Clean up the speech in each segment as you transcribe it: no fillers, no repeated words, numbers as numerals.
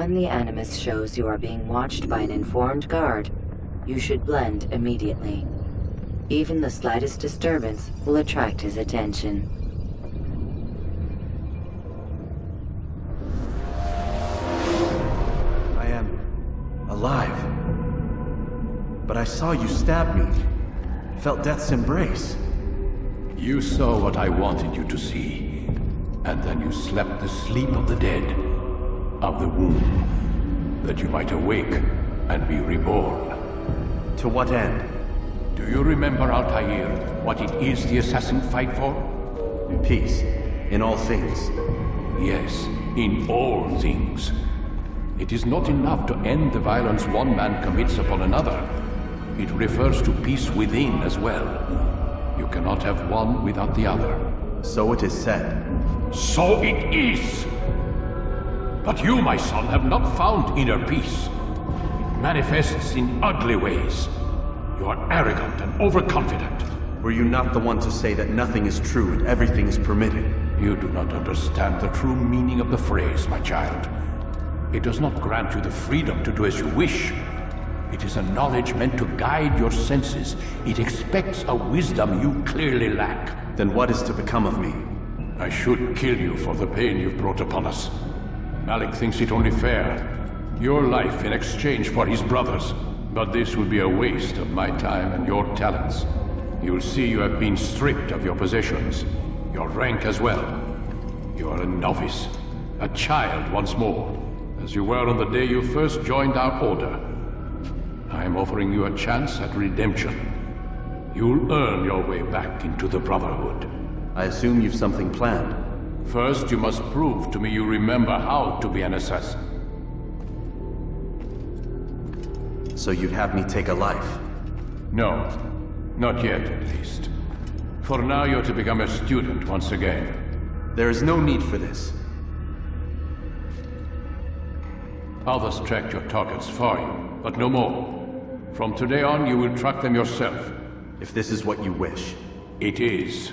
When the Animus shows you are being watched by an informed guard, you should blend immediately. Even the slightest disturbance will attract his attention. I am alive. But I saw you stab me. Felt death's embrace. You saw what I wanted you to see. And then you slept the sleep of the dead, of the womb, that you might awake and be reborn. To what end? Do you remember, Altair, what it is the assassin fight for? Peace. In all things. Yes, in all things. It is not enough to end the violence one man commits upon another. It refers to peace within as well. You cannot have one without the other. So it is said. So it is! But you, my son, have not found inner peace. It manifests in ugly ways. You are arrogant and overconfident. Were you not the one to say that nothing is true and everything is permitted? You do not understand the true meaning of the phrase, my child. It does not grant you the freedom to do as you wish. It is a knowledge meant to guide your senses. It expects a wisdom you clearly lack. Then what is to become of me? I should kill you for the pain you've brought upon us. Malik thinks it only fair. Your life in exchange for his brother's. But this would be a waste of my time and your talents. You'll see you have been stripped of your possessions. Your rank as well. You are a novice. A child once more. As you were on the day you first joined our order. I am offering you a chance at redemption. You'll earn your way back into the Brotherhood. I assume you've something planned. First, you must prove to me you remember how to be an assassin. So you'd have me take a life? No. Not yet, at least. For now, you're to become a student once again. There is no need for this. Others tracked your targets for you, but no more. From today on, you will track them yourself. If this is what you wish. It is.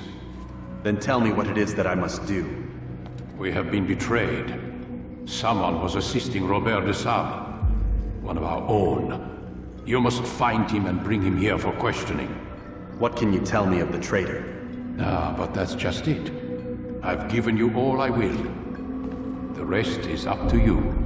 Then tell me what it is that I must do. We have been betrayed. Someone was assisting Robert de Sablé, one of our own. You must find him and bring him here for questioning. What can you tell me of the traitor? Ah, but that's just it. I've given you all I will. The rest is up to you.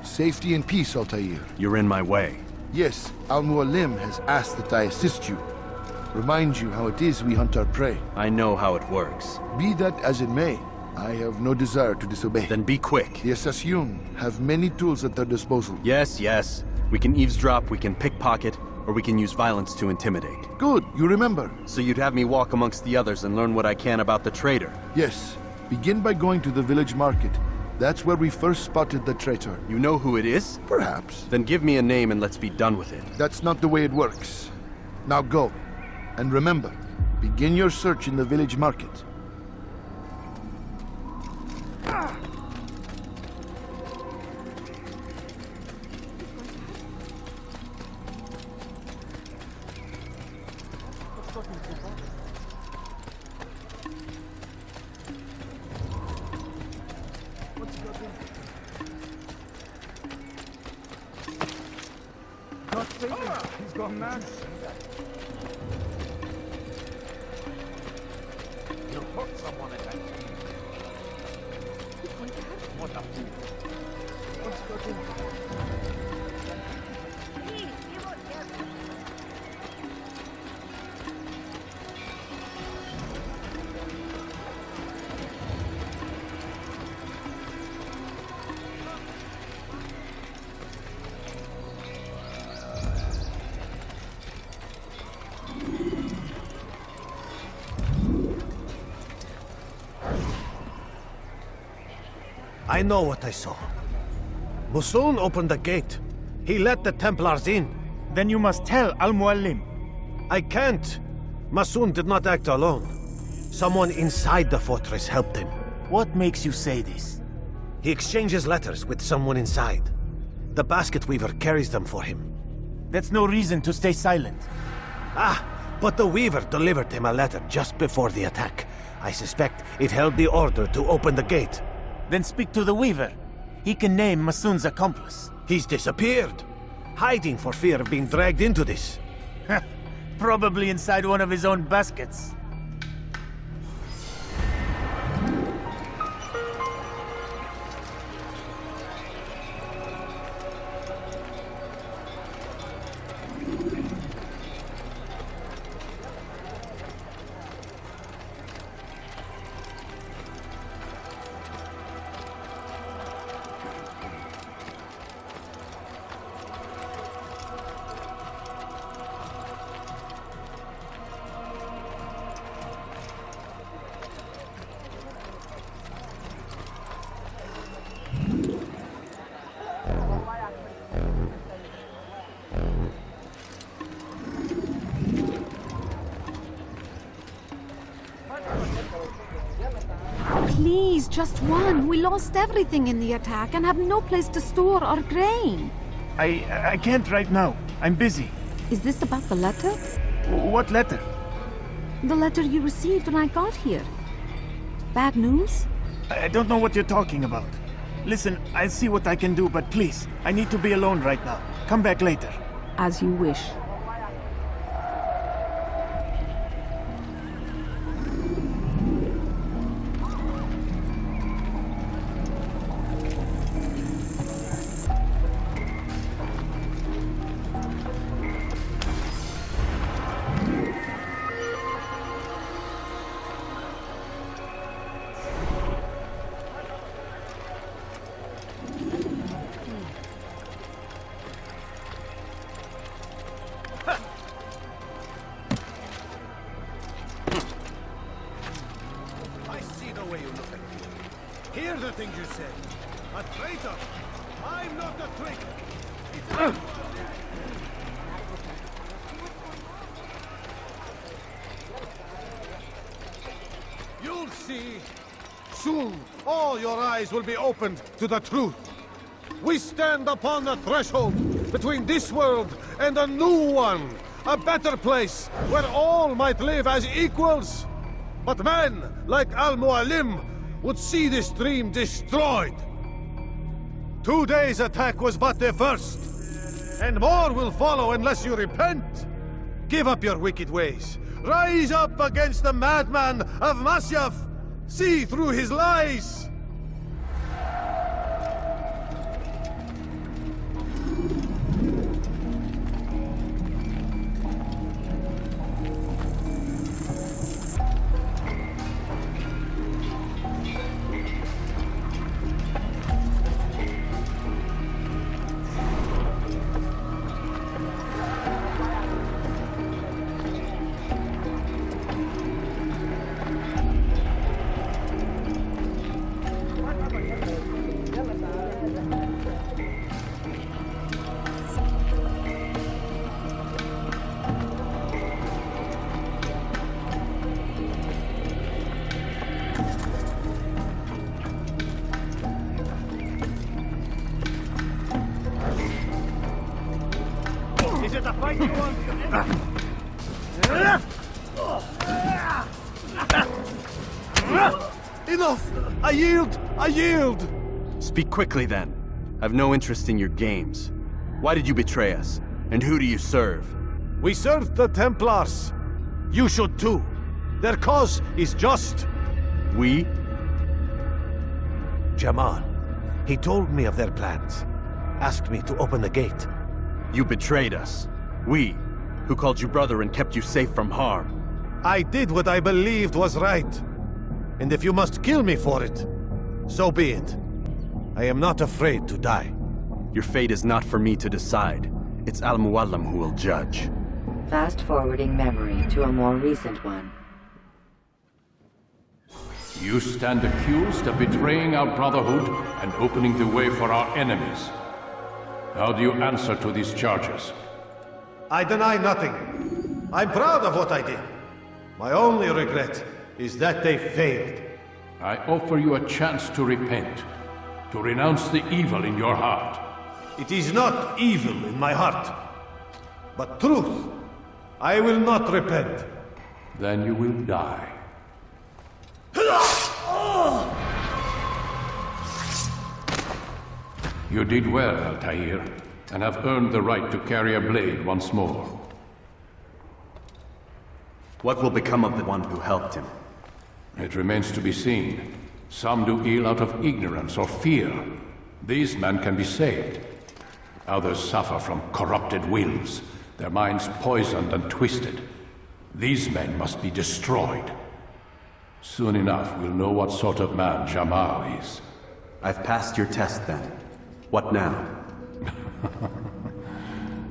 Safety and peace, Altair. You're in my way. Yes, Mualim has asked that I assist you. Remind you how it is we hunt our prey. I know how it works. Be that as it may, I have no desire to disobey. Then be quick. The Assassin have many tools at their disposal. Yes, yes. We can eavesdrop, we can pickpocket, or we can use violence to intimidate. Good, you remember. So you'd have me walk amongst the others and learn what I can about the traitor? Yes. Begin by going to the village market. That's where we first spotted the traitor. You know who it is? Perhaps. Then give me a name and let's be done with it. That's not the way it works. Now go. And remember, begin your search in the village market. He's gone mad. You hurt someone at that. What a fool. What's going on? I know what I saw. Musun opened the gate. He let the Templars in. Then you must tell Al-Mualim. I can't. Musun did not act alone. Someone inside the fortress helped him. What makes you say this? He exchanges letters with someone inside. The basket weaver carries them for him. That's no reason to stay silent. But the weaver delivered him a letter just before the attack. I suspect it held the order to open the gate. Then speak to the weaver. He can name Masun's accomplice. He's disappeared, hiding for fear of being dragged into this. Probably inside one of his own baskets. Please, just one. We lost everything in the attack and have no place to store our grain. I can't right now. I'm busy. Is this about the letter? What letter? The letter you received when I got here. Bad news? I don't know what you're talking about. Listen, I'll see what I can do, but please, I need to be alone right now. Come back later. As you wish. Hear the things you said. A traitor! I'm not a traitor! You'll see. Soon, all your eyes will be opened to the truth. We stand upon the threshold between this world and a new one. A better place where all might live as equals. But men like Al-Mualim would see this dream destroyed. Today's attack was but the first, and more will follow unless you repent. Give up your wicked ways. Rise up against the madman of Masyaf. See through his lies. Is it a fight you want? Enough! I yield! I yield! Speak quickly then. I've no interest in your games. Why did you betray us? And who do you serve? We serve the Templars. You should too. Their cause is just. We? Jamal. He told me of their plans. Asked me to open the gate. You betrayed us. We, who called you brother and kept you safe from harm. I did what I believed was right. And if you must kill me for it, so be it. I am not afraid to die. Your fate is not for me to decide. It's Al-Mualim who will judge. Fast-forwarding memory to a more recent one. You stand accused of betraying our Brotherhood and opening the way for our enemies. How do you answer to these charges? I deny nothing. I'm proud of what I did. My only regret is that they failed. I offer you a chance to repent, to renounce the evil in your heart. It is not evil in my heart, but truth. I will not repent. Then you will die. You did well, Altair, and have earned the right to carry a blade once more. What will become of the one who helped him? It remains to be seen. Some do ill out of ignorance or fear. These men can be saved. Others suffer from corrupted wills, their minds poisoned and twisted. These men must be destroyed. Soon enough, we'll know what sort of man Jamal is. I've passed your test then. What now?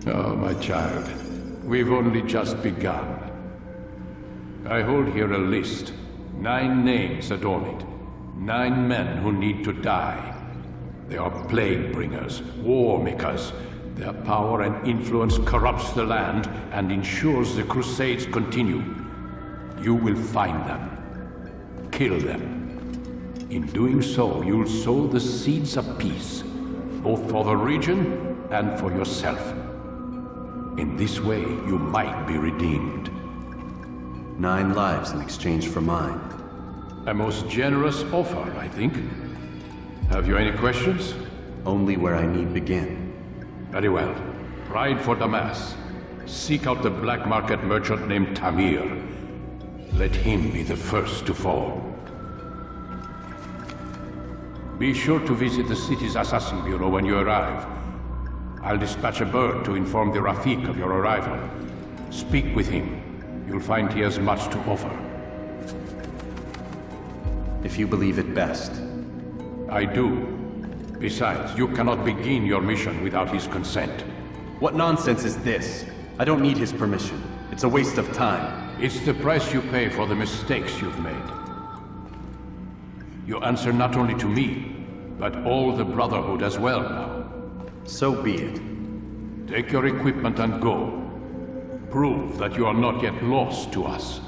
Oh, my child. We've only just begun. I hold here a list. 9 names adorn it. 9 men who need to die. They are plague bringers, war makers. Their power and influence corrupts the land and ensures the Crusades continue. You will find them. Kill them. In doing so, you'll sow the seeds of peace, both for the region and for yourself. In this way, you might be redeemed. 9 lives in exchange for mine. A most generous offer, I think. Have you any questions? Only where I need begin. Very well. Ride for Damascus. Seek out the black market merchant named Tamir. Let him be the first to fall. Be sure to visit the city's assassin bureau when you arrive. I'll dispatch a bird to inform the Rafik of your arrival. Speak with him. You'll find he has much to offer. If you believe it best. I do. Besides, you cannot begin your mission without his consent. What nonsense is this? I don't need his permission. It's a waste of time. It's the price you pay for the mistakes you've made. You answer not only to me, but all the Brotherhood as well now. So be it. Take your equipment and go. Prove that you are not yet lost to us.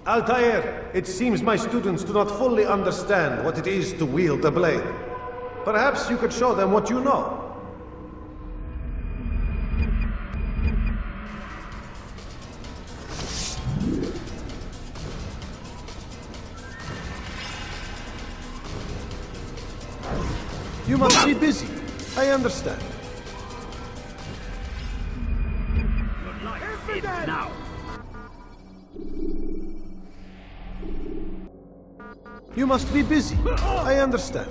Altair, it seems my students do not fully understand what it is to wield the blade. Perhaps you could show them what you know. You must be busy. I understand. Now. You must be busy. I understand.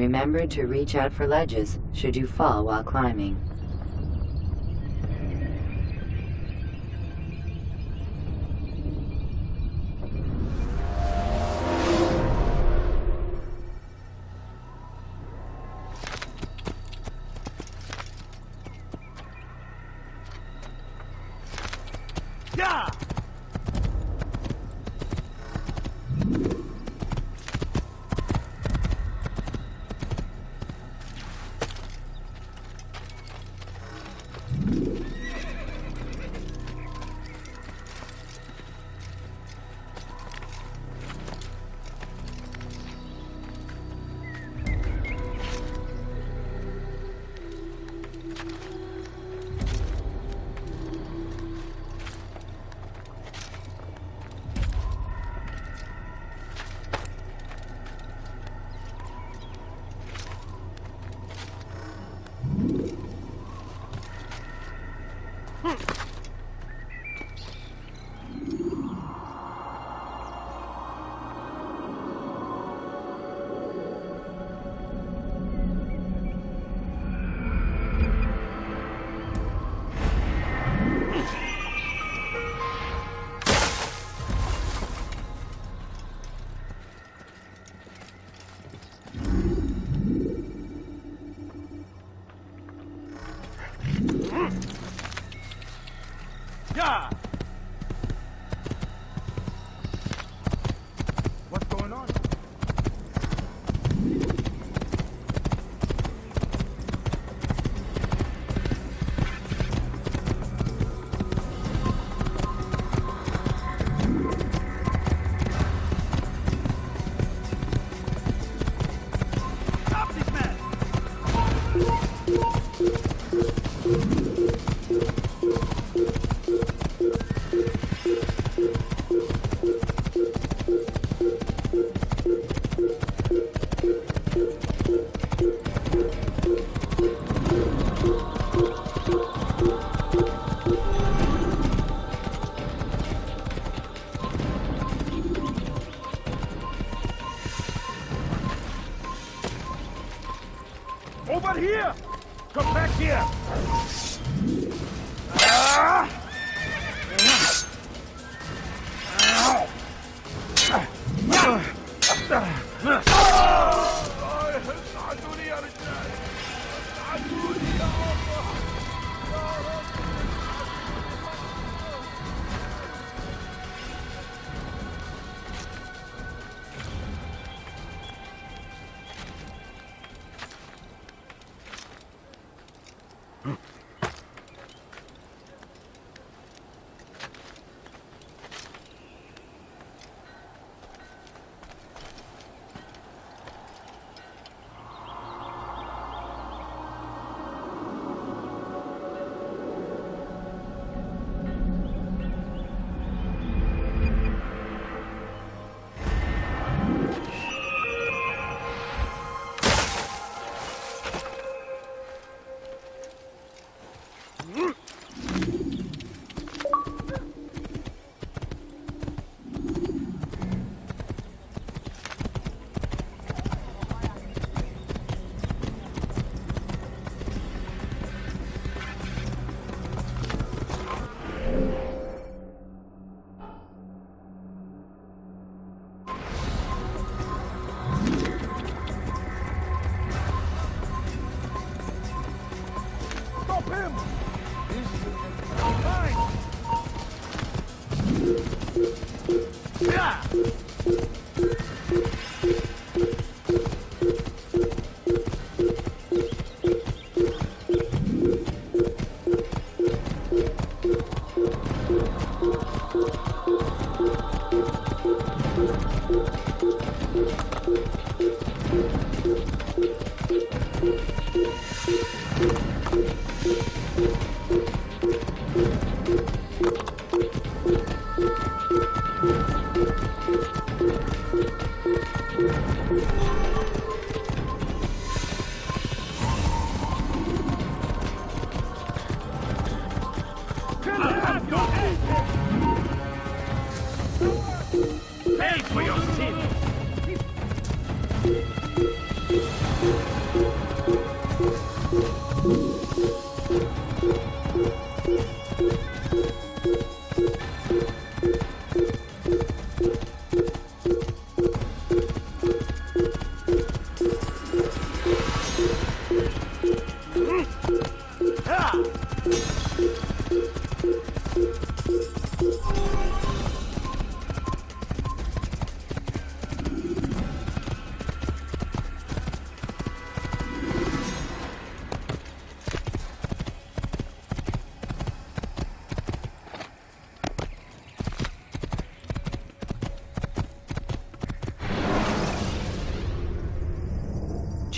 Remember to reach out for ledges should you fall while climbing. What's going on? Stop this man! Over here! Come back here!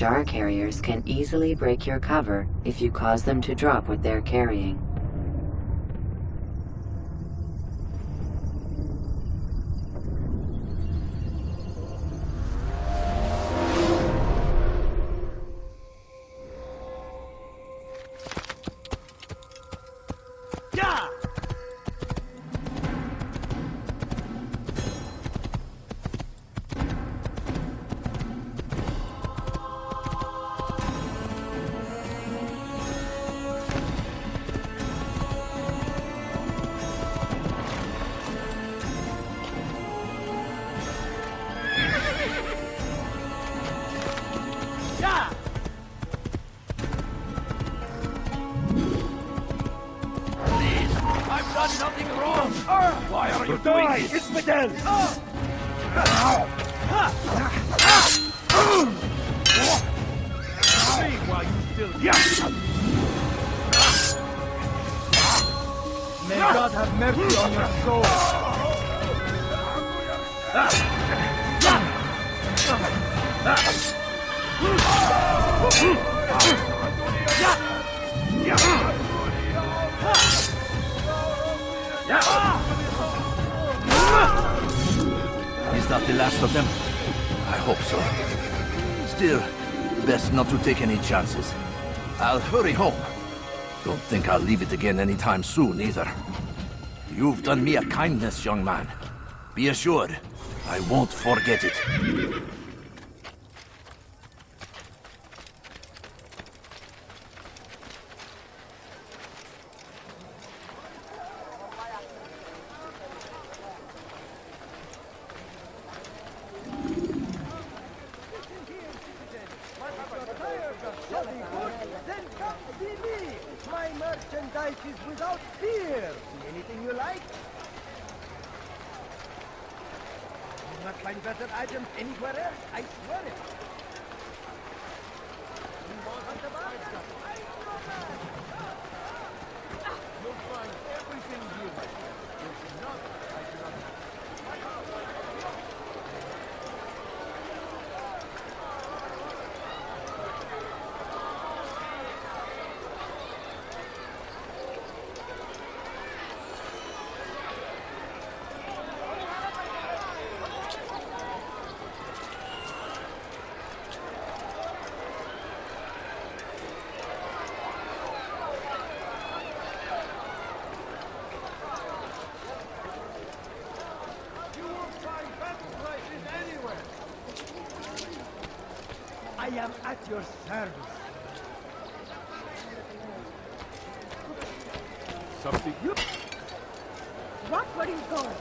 Jar carriers can easily break your cover if you cause them to drop what they're carrying. Is that the last of them? I hope so. Still, best not to take any chances. I'll hurry home. Don't think I'll leave it again anytime soon, either. You've done me a kindness, young man. Be assured, I won't forget it. I am at your service. Something. What? Where are you going?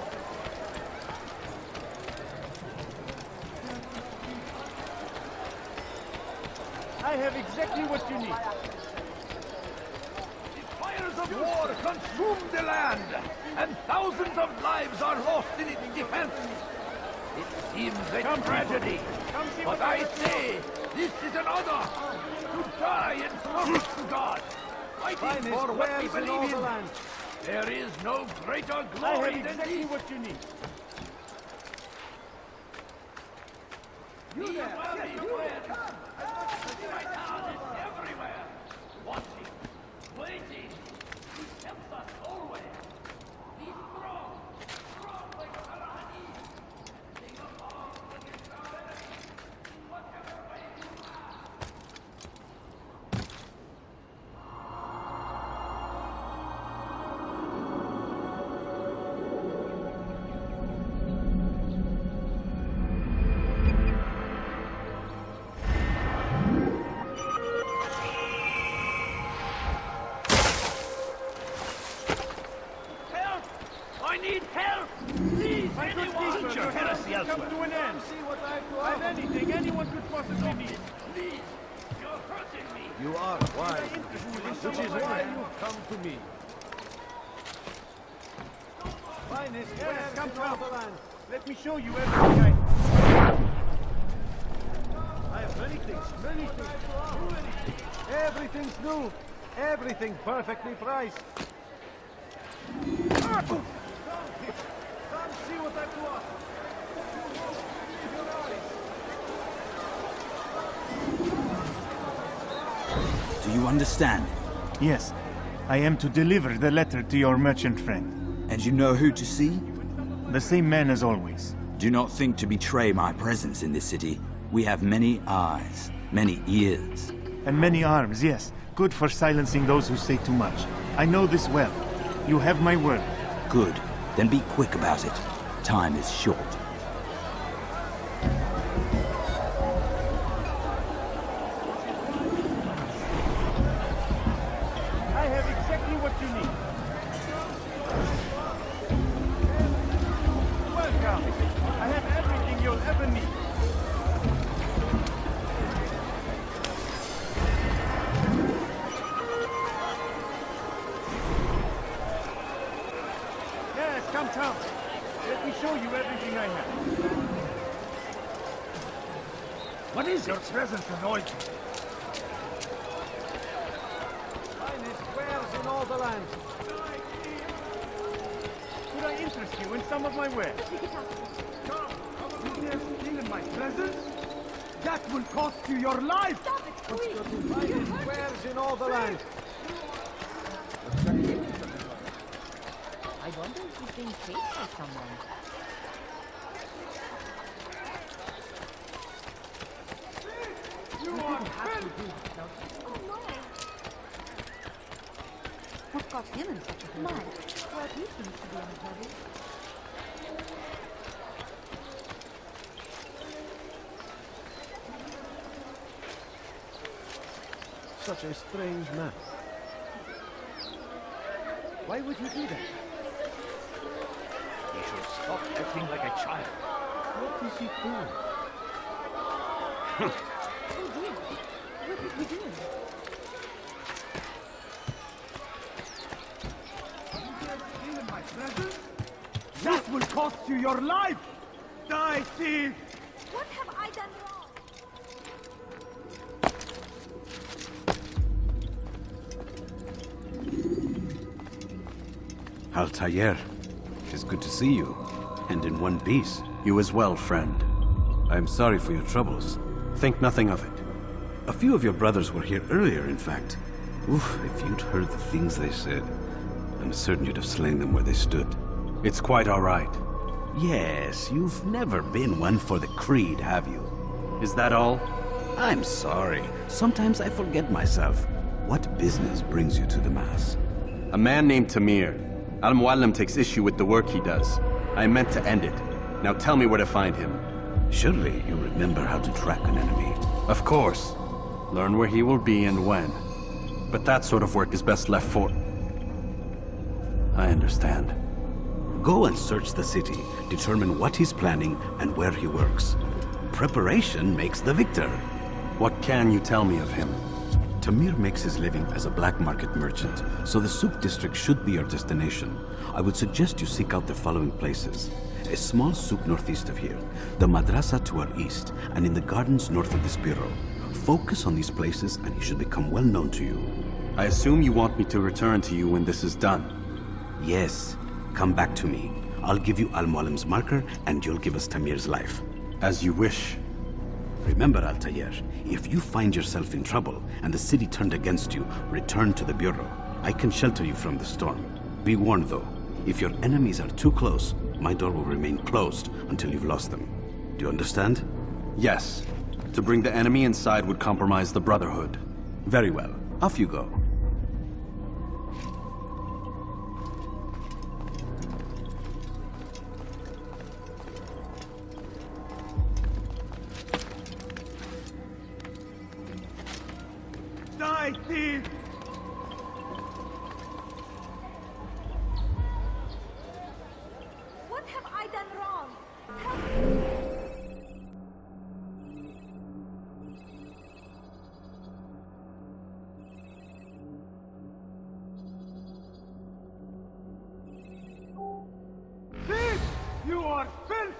I have exactly what you need. The fires of war consume the land, and thousands of lives are lost in its defense. It seems a tragedy, but I say this is an honor to die in service to God, fighting for what we believe in. There is no greater glory than exactly this. what you need. You there, my town is everywhere, watching, waiting. He helps us always. Be strong, strong like Sarani. Sing along against our enemies in whatever way you have. I need help! Please, anyone! Put your heresy elsewhere. Come to an end. See what I have anything anyone could possibly need. Please, you're hurting me. You are wise, which is why you come to me. Finest, yes, come to our land. Let me show you everything I have many things, many things. Everything's new. Everything perfectly priced. Come see what I've to offer. understand? Yes. I am to deliver the letter to your merchant friend. And you know who to see? The same man as always. Do not think to betray my presence in this city. We have many eyes, many ears. And many arms, yes. Good for silencing those who say too much. I know this well. You have my word. Good. Then be quick about it. Time is short. I have exactly what you need. Welcome. I have everything you'll ever need. Yes, come. Let me show you everything I have. What is your presence annoys me? Finest wares in all the land. Could I interest you in some of my wares? You dare steal in my presence? That will cost you your life! Stop it, please! Finest wares in all the land. I wonder if he's being chased by someone. You are filth! Oh my! What got him in such a hurry? Well, he seems to be in a hurry. Such a strange man. Why would he do that? You should stop acting like a child. What is he doing? Oh dear. What did he do? You dare steal in my presence? That will cost you your life! Die, thief! What have I done wrong? Altair, it is good to see you, and in one piece. You as well, friend. I am sorry for your troubles. Think nothing of it. A few of your brothers were here earlier, in fact. Oof, if you'd heard the things they said, I'm certain you'd have slain them where they stood. It's quite all right. Yes, you've never been one for the creed, have you? Is that all? I'm sorry. Sometimes I forget myself. What business brings you to the Mass? A man named Tamir. Mualim takes issue with the work he does. I meant to end it. Now tell me where to find him. Surely you remember how to track an enemy. Of course. Learn where he will be and when. But that sort of work is best left for... I understand. Go and search the city, determine what he's planning and where he works. Preparation makes the victor. What can you tell me of him? Tamir makes his living as a black market merchant, so the souk district should be your destination. I would suggest you seek out the following places. A small souk northeast of here, the madrasa to our east, and in the gardens north of this bureau. Focus on these places and he should become well known to you. I assume you want me to return to you when this is done. Yes. Come back to me. I'll give you Mualim's marker and you'll give us Tamir's life. As you wish. Remember, Altair, if you find yourself in trouble and the city turned against you, return to the Bureau. I can shelter you from the storm. Be warned, though, if your enemies are too close, my door will remain closed until you've lost them. Do you understand? Yes. To bring the enemy inside would compromise the Brotherhood. Very well. Off you go. Die, thief! What have I done wrong? Thief! You are filth!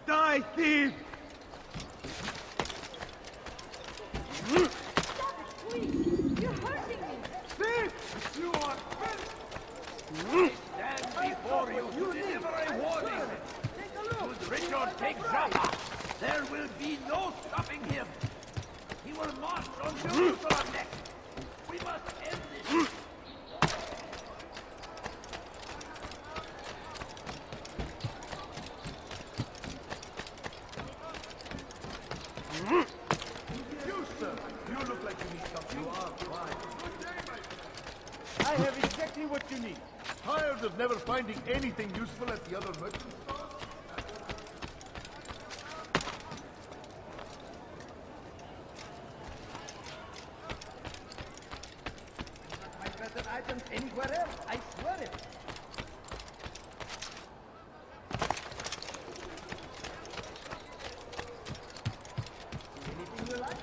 Die, thief! You're hurting me! Thief! You are filth! Stand before you to deliver a warning! Should Richard take Jaffa, there will be no stopping him! He will march on Jerusalem next! Tired of never finding anything useful at the other merchant stores? My present items anywhere else, I swear it. Anything you like?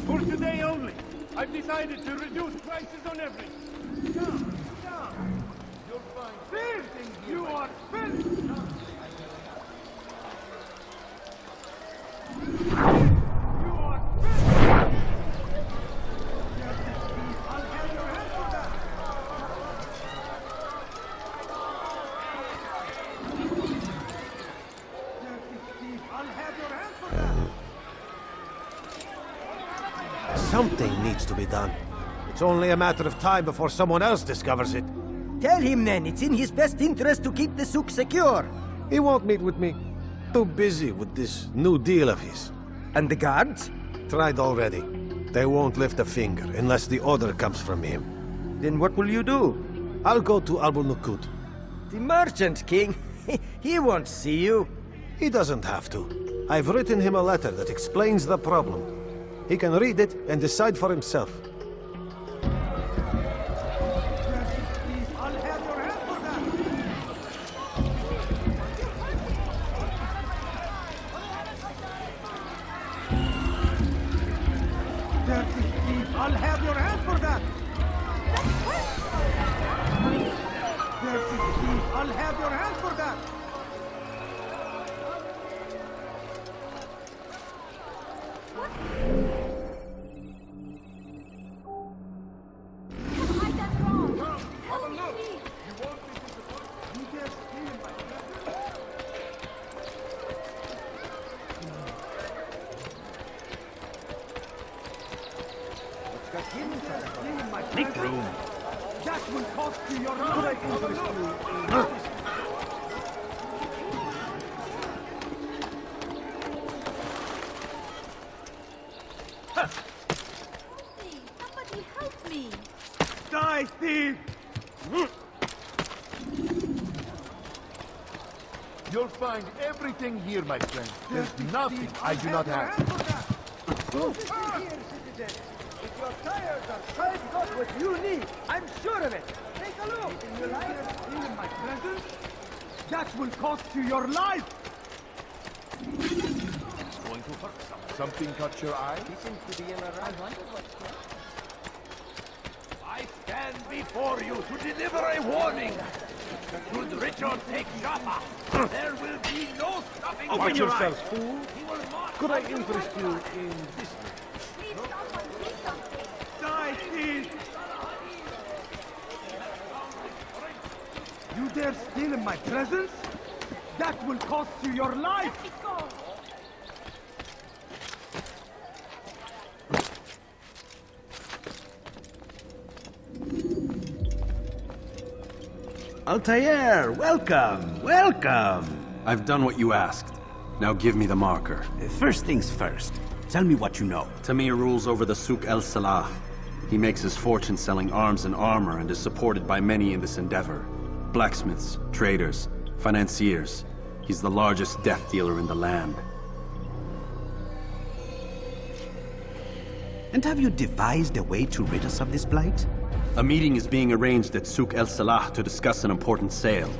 For today only, I've decided to reduce prices on everything. Come, come. You'll find everything here. You are finished. You are finished. I'll have your hand for that. I'll have your hand for that. Something needs to be done. It's only a matter of time before someone else discovers it. Tell him then, it's in his best interest to keep the souk secure. He won't meet with me. Too busy with this new deal of his. And the guards? Tried already. They won't lift a finger unless the order comes from him. Then what will you do? I'll go to Al-Nukut. The merchant king? He won't see you. He doesn't have to. I've written him a letter that explains the problem. He can read it and decide for himself. I'll have your hand for that. Dirty thief, I'll have your hand for that. Dirty thief, I'll have your hand for that. Make room. That will cost you your life. Somebody help me! Die, thief! You'll find everything here, my friend. There's nothing I do not have. If your tires are quite got what you need, I'm sure of it. Take a look. You like it? In my presence? That will cost you your life! It's going to hurt someone. Something caught your eye? He seems to be in a rush. I stand before you to deliver a warning. Should Richard take Jaffa, there will be no stopping. Watch yourselves, fool. He will not. Could I interest you in this? Die, thief! You dare steal in my presence? That will cost you your life! Altair, welcome, welcome! I've done what you asked. Now give me the marker. First things first, tell me what you know. Tamir rules over the Souk El Salah. He makes his fortune selling arms and armor and is supported by many in this endeavor. Blacksmiths, traders, financiers. He's the largest death dealer in the land. And have you devised a way to rid us of this blight? A meeting is being arranged at Souk El Salah to discuss an important sale.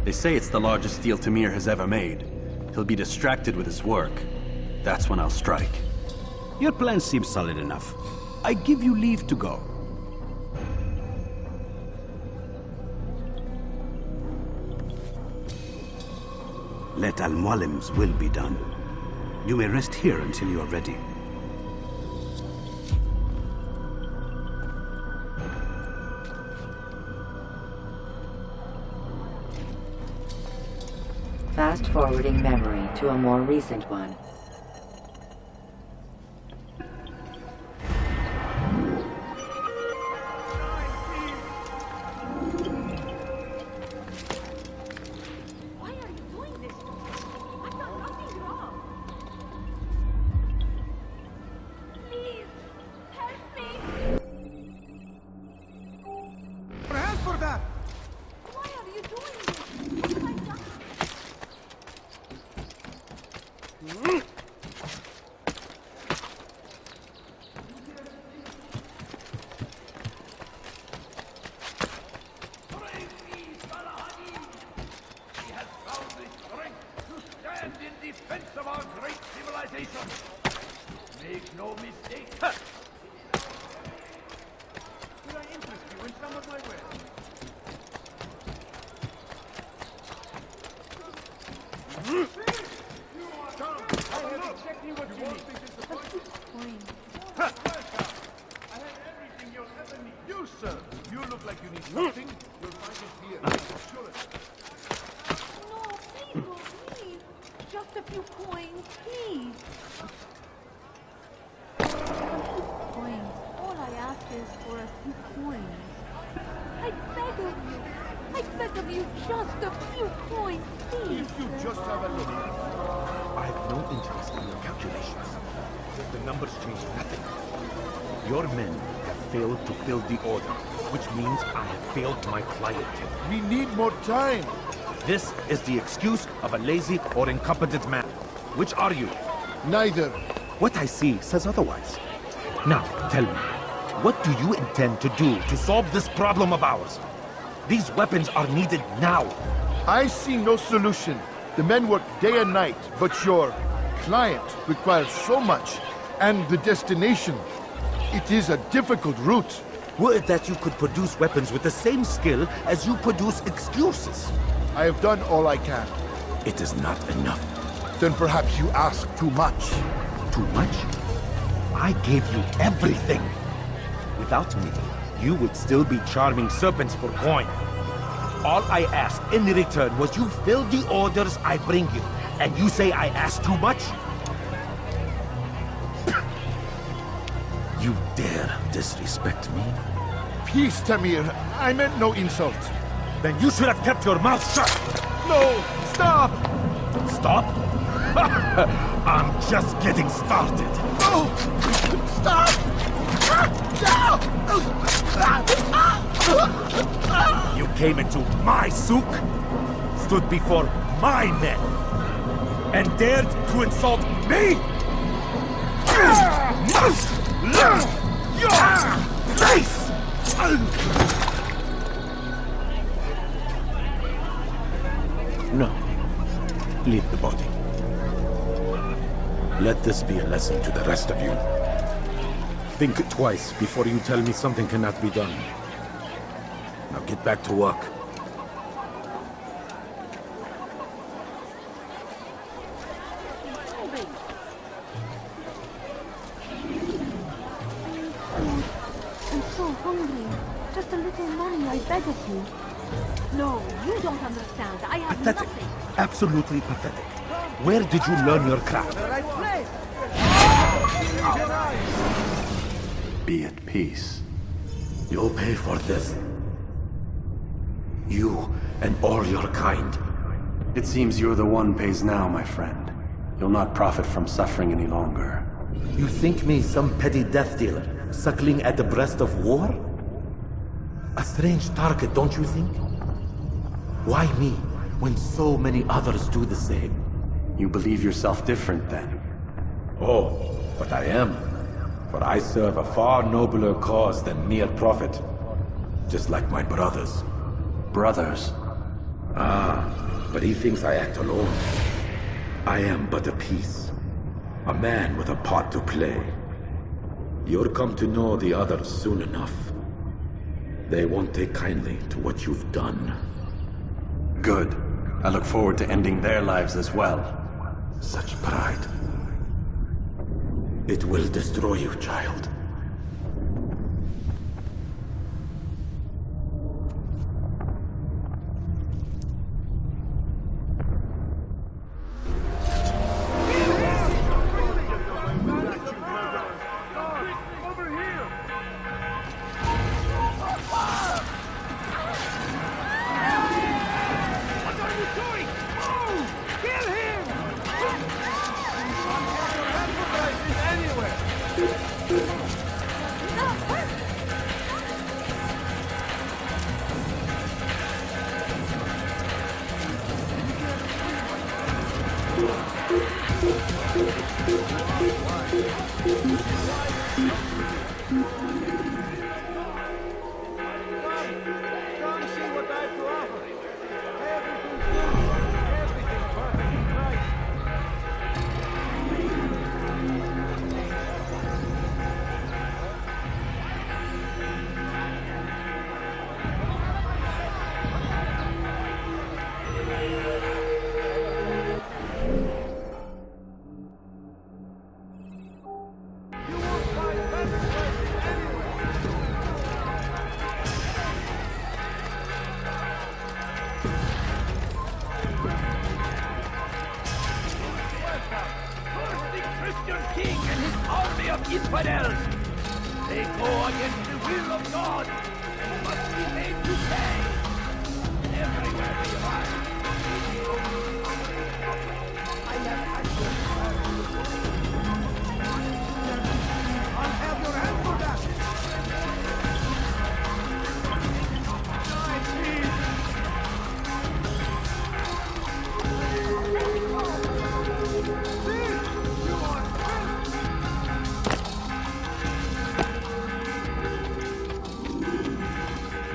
They say it's the largest deal Tamir has ever made. He'll be distracted with his work. That's when I'll strike. Your plan seems solid enough. I give you leave to go. Let Al-Mualim's will be done. You may rest here until you are ready. Fast-forwarding memory to a more recent one. Your men have failed to fill the order, which means I have failed my client. We need more time. This is the excuse of a lazy or incompetent man. Which are you? Neither. What I see says otherwise. Now, tell me, what do you intend to do to solve this problem of ours? These weapons are needed now. I see no solution. The men work day and night, but your client requires so much, and the destination. It is a difficult route. Were it that you could produce weapons with the same skill as you produce excuses. I have done all I can. It is not enough. Then perhaps you ask too much. Too much? I gave you everything. Without me, you would still be charming serpents for coin. All I ask in return was you fill the orders I bring you. And you say I ask too much? You dare disrespect me? Peace, Tamir. I meant no insult. Then you should have kept your mouth shut! No! Stop! Stop? I'm just getting started. No! Stop! You came into my souk, stood before my men, and dared to insult me? Learn your place! No. Leave the body. Let this be a lesson to the rest of you. Think twice before you tell me something cannot be done. Now get back to work. I'm so hungry. Just a little money, I beg of you. No, you don't understand. I have Pathetic. nothing. Absolutely pathetic. Where did you learn your craft? Be at peace. You'll pay for this. You and all your kind. It seems you're the one pays now, my friend. You'll not profit from suffering any longer. You think me some petty death dealer, suckling at the breast of war? A strange target, don't you think? Why me, when so many others do the same? You believe yourself different, then? Oh, but I am. For I serve a far nobler cause than mere profit. Just like my brothers. Brothers? Ah, but he thinks I act alone. I am but a piece. A man with a part to play. You'll come to know the others soon enough. They won't take kindly to what you've done. Good. I look forward to ending their lives as well. Such pride. It will destroy you, child.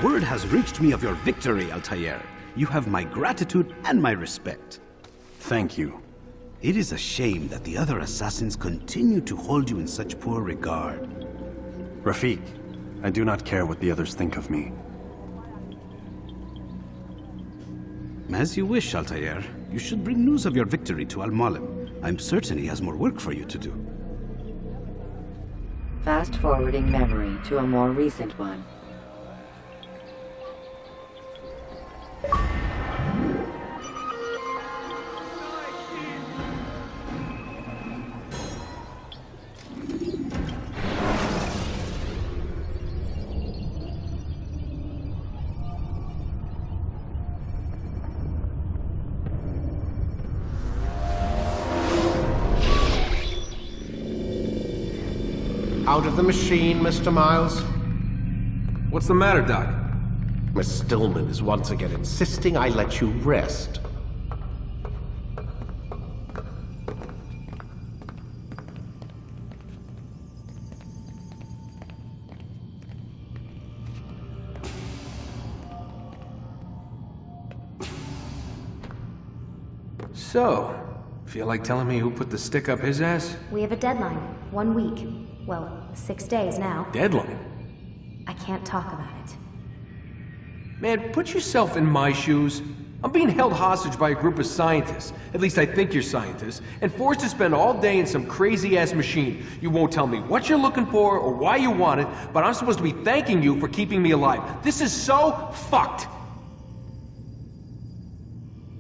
Word has reached me of your victory, Altair. You have my gratitude and my respect. Thank you. It is a shame that the other assassins continue to hold you in such poor regard. Rafik, I do not care what the others think of me. As you wish, Altair. You should bring news of your victory to Mualim. I'm certain he has more work for you to do. Fast-forwarding memory to a more recent one. Out of the machine, Mr. Miles? What's the matter, Doc? Miss Stillman is once again insisting I let you rest. So, feel like telling me who put the stick up his ass? We have a deadline. 1 week. Well, 6 days now. Deadline? I can't talk about it. Man, put yourself in my shoes. I'm being held hostage by a group of scientists, at least I think you're scientists, and forced to spend all day in some crazy-ass machine. You won't tell me what you're looking for or why you want it, but I'm supposed to be thanking you for keeping me alive. This is so fucked!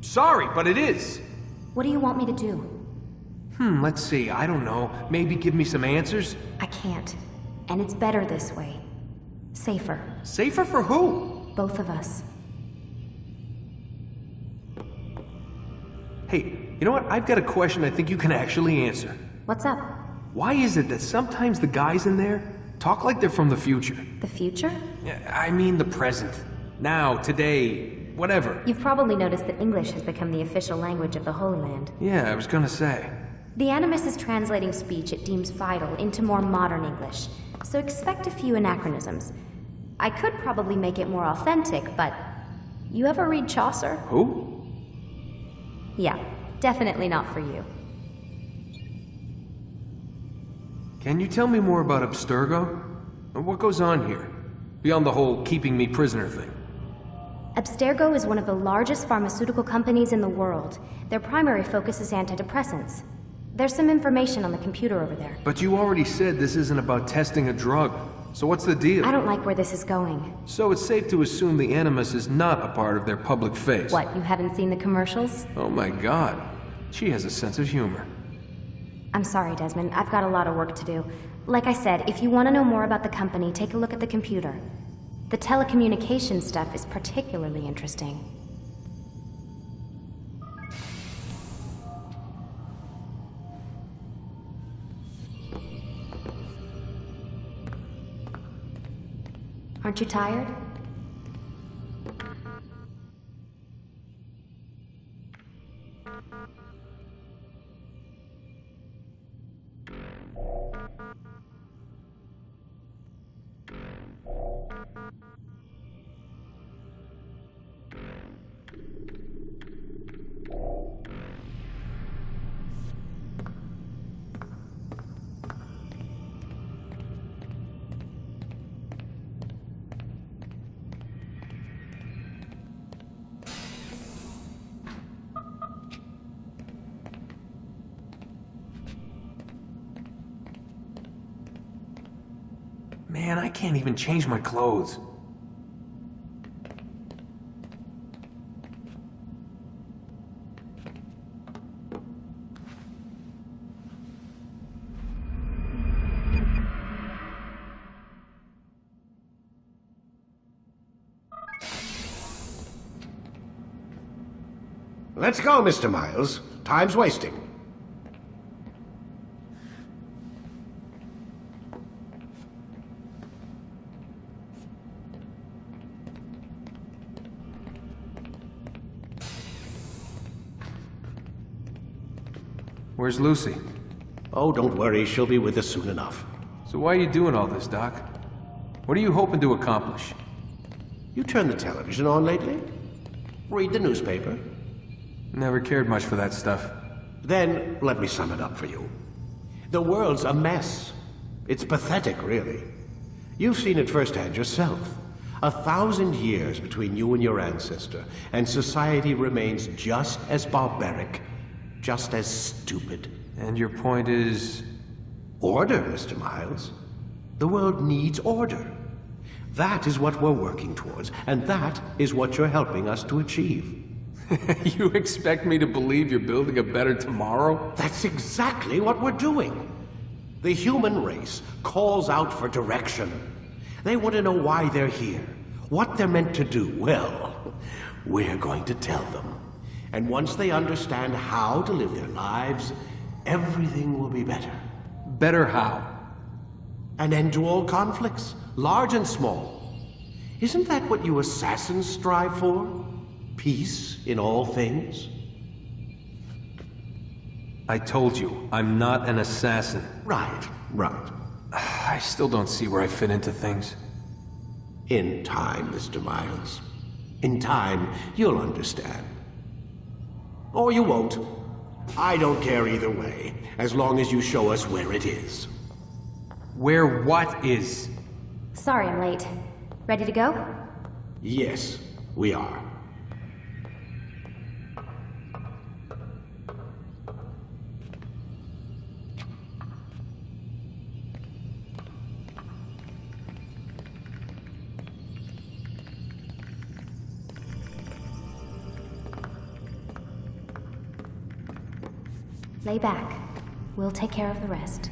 Sorry, but it is. What do you want me to do? Let's see, I don't know. Maybe give me some answers? I can't. And it's better this way. Safer. Safer for who? Both of us. Hey, you know what? I've got a question I think you can actually answer. What's up? Why is it that sometimes the guys in there talk like they're from the future? The future? I mean the present. Now, today, whatever. You've probably noticed that English has become the official language of the Holy Land. Yeah, I was gonna say. The Animus is translating speech it deems vital into more modern English, so expect a few anachronisms. I could probably make it more authentic, but... You ever read Chaucer? Who? Yeah, definitely not for you. Can you tell me more about Abstergo? What goes on here? Beyond the whole keeping me prisoner thing. Abstergo is one of the largest pharmaceutical companies in the world. Their primary focus is antidepressants. There's some information on the computer over there. But you already said this isn't about testing a drug. So what's the deal? I don't like where this is going. So it's safe to assume the Animus is not a part of their public face. What, you haven't seen the commercials? Oh my god. She has a sense of humor. I'm sorry, Desmond. I've got a lot of work to do. Like I said, if you want to know more about the company, take a look at the computer. The telecommunication stuff is particularly interesting. Aren't you tired? Man, I can't even change my clothes. Let's go, Mr. Miles. Time's wasting. Where's Lucy? Oh, don't worry. She'll be with us soon enough. So why are you doing all this, Doc? What are you hoping to accomplish? You turned the television on lately? Read the newspaper? Never cared much for that stuff. Then, let me sum it up for you. The world's a mess. It's pathetic, really. You've seen it firsthand yourself. 1,000 years between you and your ancestor, and society remains just as barbaric, just as stupid. And your point is? Order, Mr. Miles. The world needs order. That is what we're working towards, and that is what you're helping us to achieve. You expect me to believe you're building a better tomorrow? That's exactly what we're doing. The human race calls out for direction. They want to know why they're here, what they're meant to do. Well, we're going to tell them. And once they understand how to live their lives, everything will be better. Better how? An end to all conflicts, large and small. Isn't that what you assassins strive for? Peace in all things? I told you, I'm not an assassin. Right. I still don't see where I fit into things. In time, Mr. Miles. In time, you'll understand. Or you won't. I don't care either way, as long as you show us where it is. Where what is? Sorry I'm late. Ready to go? Yes, we are. Lay back. We'll take care of the rest.